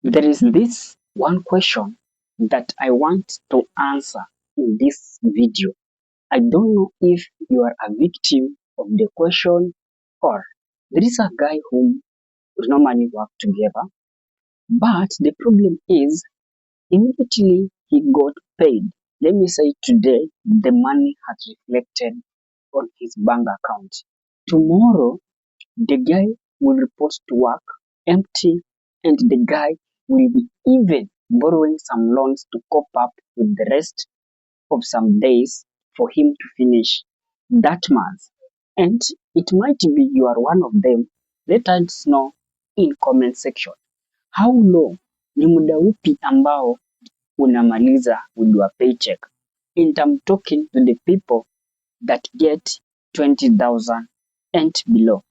There is this one question that I want to answer in this video. I don't know if you are a victim of the question or there is a guy whom we normally work together, but the problem is immediately he got paid. Let me say today the money has reflected on his bank account. Tomorrow the guy will report to work empty, and the guy will be even borrowing some loans to cope up with the rest of some days for him to finish that month. And it might be you are one of them. Let us know in comment section. How long ni muda upi ambao unamaliza with your paycheck? And I'm talking to the people that get 20,000 and below.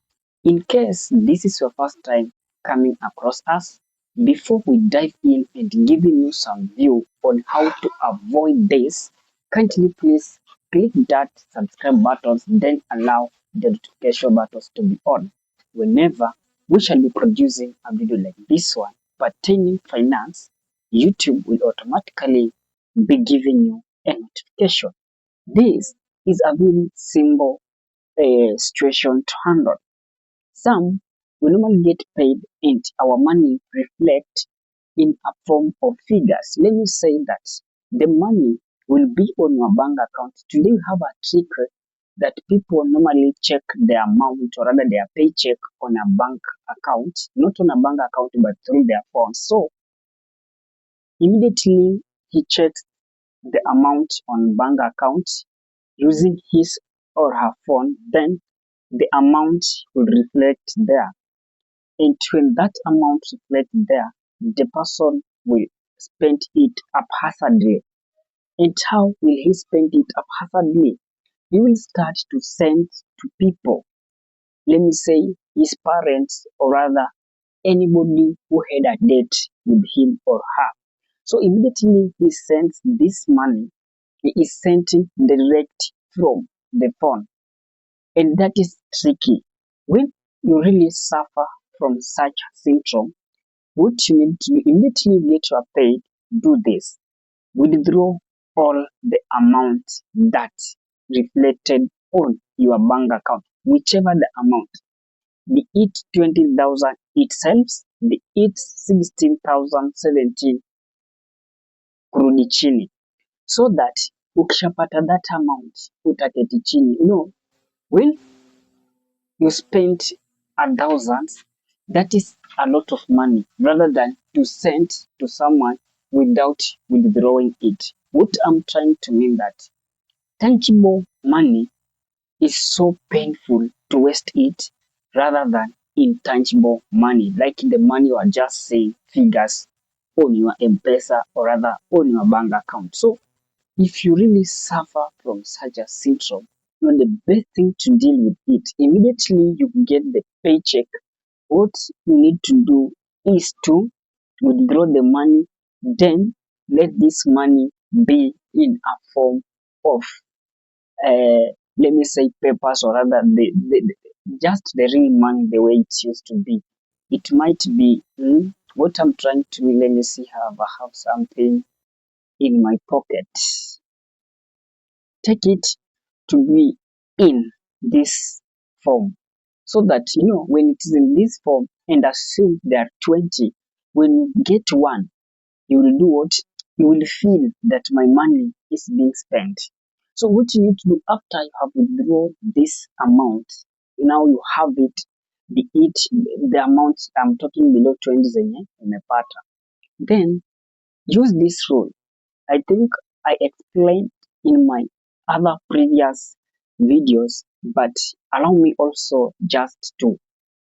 In case this is your first time coming across us, before we dive in and giving you some view on how to avoid this, kindly please click that subscribe button, then allow the notification buttons to be on. Whenever we shall be producing a video like this one pertaining finance, YouTube will automatically be giving you a notification. This is a very simple situation to handle. Some will normally get paid and our money reflect in a form of figures. Let me say that the money will be on your bank account. Today we have a trick that people normally check their amount or rather their paycheck on a bank account, not on a bank account but through their phone. So immediately he checks the amount on bank account using his or her phone, then the amount will reflect there. And when that amount reflects there, the person will spend it haphazardly. And how will he spend it haphazardly? He will start to send to people, let me say his parents, or rather anybody who had a debt with him or her. So immediately he sends this money, he is sending direct from the phone. And that is tricky. When you really suffer from such syndrome, what you need to do immediately you get your pay, do this. Withdraw all the amount that reflected on your bank account, whichever the amount, be it 20,000 itself, be it 16,000, 17, kurudi chini, so that ukishapata that amount utaketi chini. When you spend 1,000, that is a lot of money rather than to send to someone without withdrawing it. What I'm trying to mean that tangible money is so painful to waste it rather than intangible money, like the money you are just saying figures on your M-Pesa or rather on your bank account. So if you really suffer from such a syndrome, the best thing to deal with it, immediately you get the paycheck, what you need to do is to withdraw the money, then let this money be in a form of, let me say, papers or rather just the real money the way it used to be. It might be what I'm trying to, let me see, have I have something in my pocket. Take it to be in this form so that when it is in this form and assume there are 20, when you get one, you will do what? You will feel that my money is being spent. So what you need to do after you have withdrawn this amount, now you have it, be it the amount I'm talking below 20 zenye umepata, then use this rule. I think I explained in my other previous videos, but allow me also just to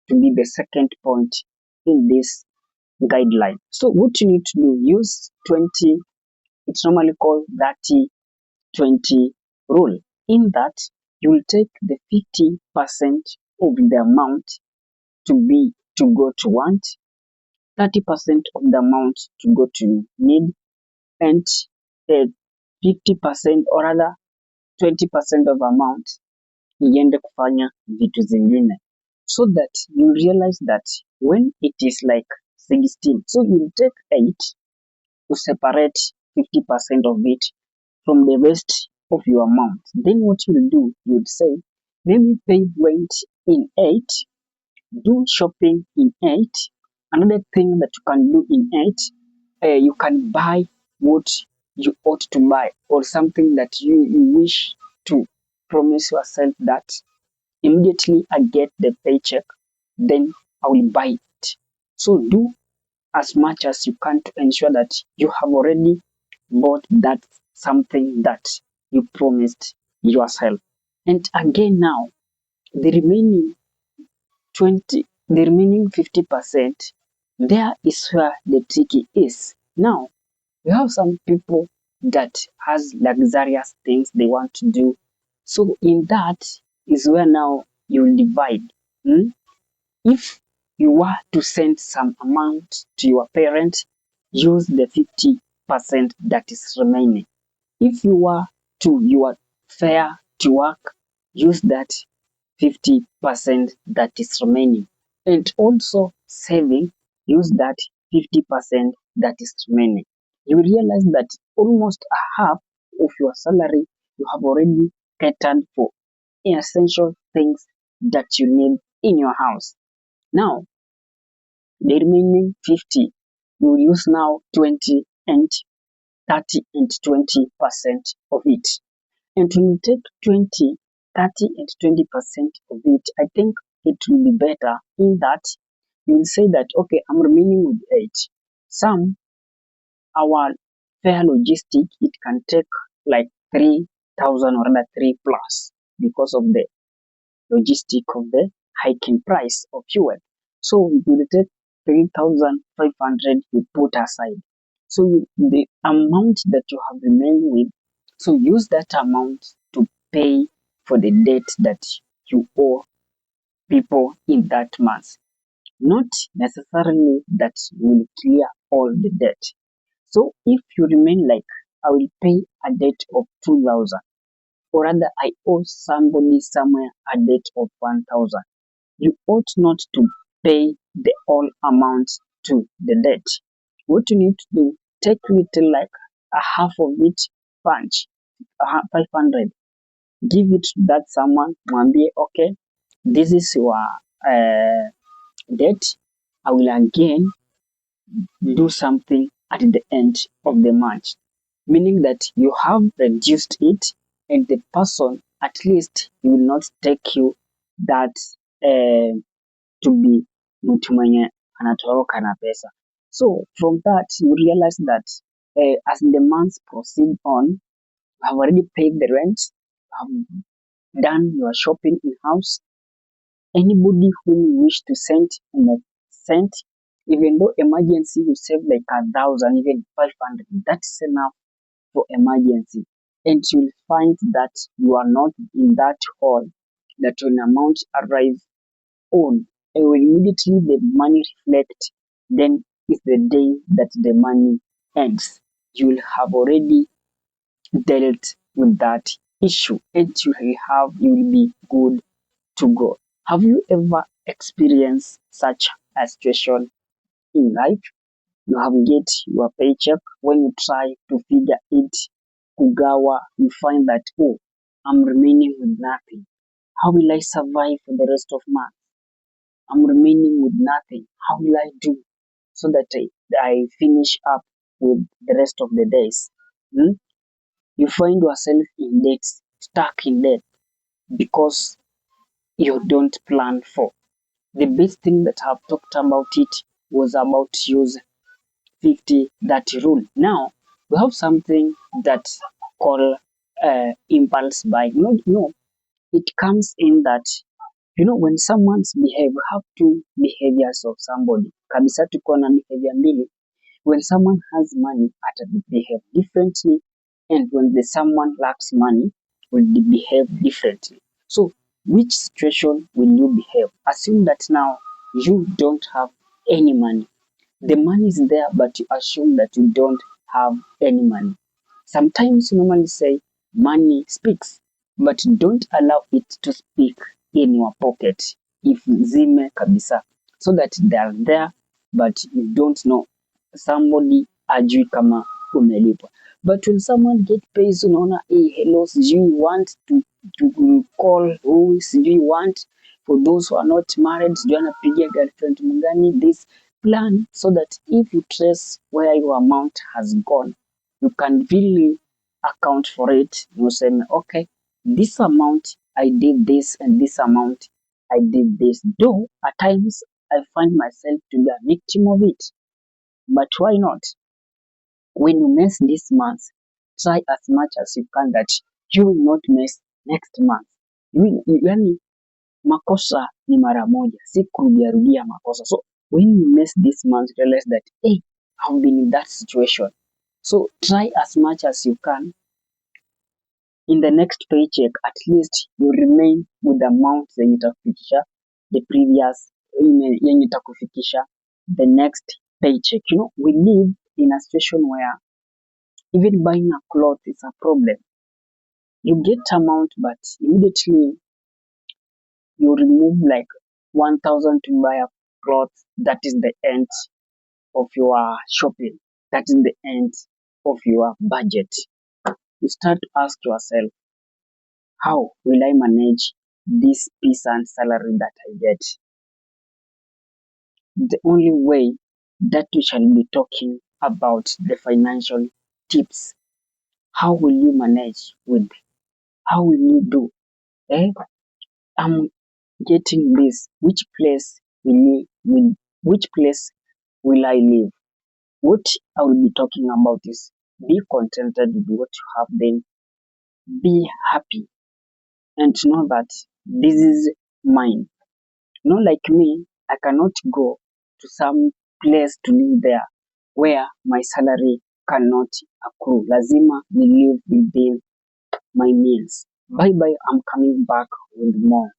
be the second point in this guideline. So what you need to do, use 20, it's normally called 30-20 rule. In that, you will take the 50% of the amount to go to want, 30% of the amount to go to need, and 50% or rather 20% of amount iende kufanya vitu zingine, so that you realize that when it is like 16. So you take 8 to separate 50% of it from the rest of your amount. Then what you will do, you would say, let me pay rent in 8, do shopping in 8. Another thing that you can do in 8, you can buy what you ought to buy, or something that you wish to promise yourself that immediately I get the paycheck, then I will buy it. So do as much as you can to ensure that you have already bought that something that you promised yourself. And again now, the remaining 50%, there is where the tricky is. Now, we have some people that has luxurious things they want to do. So in that is where now you will divide. Hmm? If you were to send some amount to your parents, use the 50% that is remaining. If you were to your fare to work, use that 50% that is remaining. And also saving, use that 50% that is remaining. You will realize that almost a half of your salary you have already catered for essential things that you need in your house. Now, the remaining 50, you will use now 20 and 30 and 20% of it. And when you take 20, 30 and 20% of it, I think it will be better in that you will say that, okay, I'm remaining with 8. Some, our fare logistic, it can take like 3,000 or rather 3 plus because of the logistic of the hiking price of fuel. So you will take 3,500 you put aside. So the amount that you have remained with, so use that amount to pay for the debt that you owe people in that month. Not necessarily that you will clear all the debt. So if you remain like, I will pay a debt of 2,000, or rather I owe somebody somewhere a debt of 1,000, you ought not to pay the whole amount to the debt. What you need to do, take little like a half of it, punch 500, give it to that someone, mwambie, okay, this is your debt. I will again do something at the end of the month, meaning that you have reduced it, and the person at least he will not take you that to be mtu mwenye anatoroka na pesa. So from that you realize that as the months proceed on, you have already paid the rent, you have done your shopping in house. Anybody whom you wish to send, you may send. Even though emergency you save like 1,000, even 500, that's enough for emergency. And you'll find that you are not in that hole that when amount arrives on, and when immediately the money reflect, then is the day that the money ends. You will have already dealt with that issue, and you will be good to go. Have you ever experienced such a situation in life? You have get your paycheck, when you try to figure it kugawa, you find that, oh, I'm remaining with nothing. How will I survive for the rest of month? I'm remaining with nothing. How will I do so that I finish up with the rest of the days? Hmm? You find yourself in debt, stuck in debt because you don't plan for. The best thing that I've talked about it was about use 50-30 rule. Now we have something that called impulse buying. No, it comes in that when someone's behave, we have two behaviors of somebody. Kabisa tuko na behavior mbili. When someone has money, behave differently, and when the someone lacks money, will behave differently. So, which situation will you behave? Assume that now you don't have any money. The money is there, but you assume that you don't have any money. Sometimes you normally say money speaks, but don't allow it to speak in your pocket. If zime kabisa, so that they are there but you don't know somebody ajui kama umelipwa. But when someone get paid, unaona hello, sijui you want to call who, sijui you want for those who are not married, sijui anapigia girlfriend mgani this plan, so that if you trace where your amount has gone, you can really account for it. You say, okay, this amount I did this and this amount I did this. Though at times I find myself to be a victim of it. But why not? When you miss this month, try as much as you can that you will not miss next month. Yani makosa ni mara moja, si kurudia makosa. So when you miss this month, realize that hey, I've been in that situation. So try as much as you can in the next paycheck, at least you remain with the amount yenye itakufikisha the previous yenye itakufikisha the next paycheck. We live in a situation where even buying a cloth is a problem. You get amount, but immediately you remove like 1,000 to buy a cloth. That is the end of your shopping. That is the end of your budget. You start to ask yourself, how will I manage this peasant salary that I get? The only way that we shall be talking about the financial tips. How will you manage with? How will you do? I'm getting this. Which place will I live? What I will be talking about is be contented with what you have, then be happy and know that this is mine. Not like me, I cannot go to some place to live there where my salary cannot accrue. Lazima we live within my means. Bye bye, I'm coming back with more.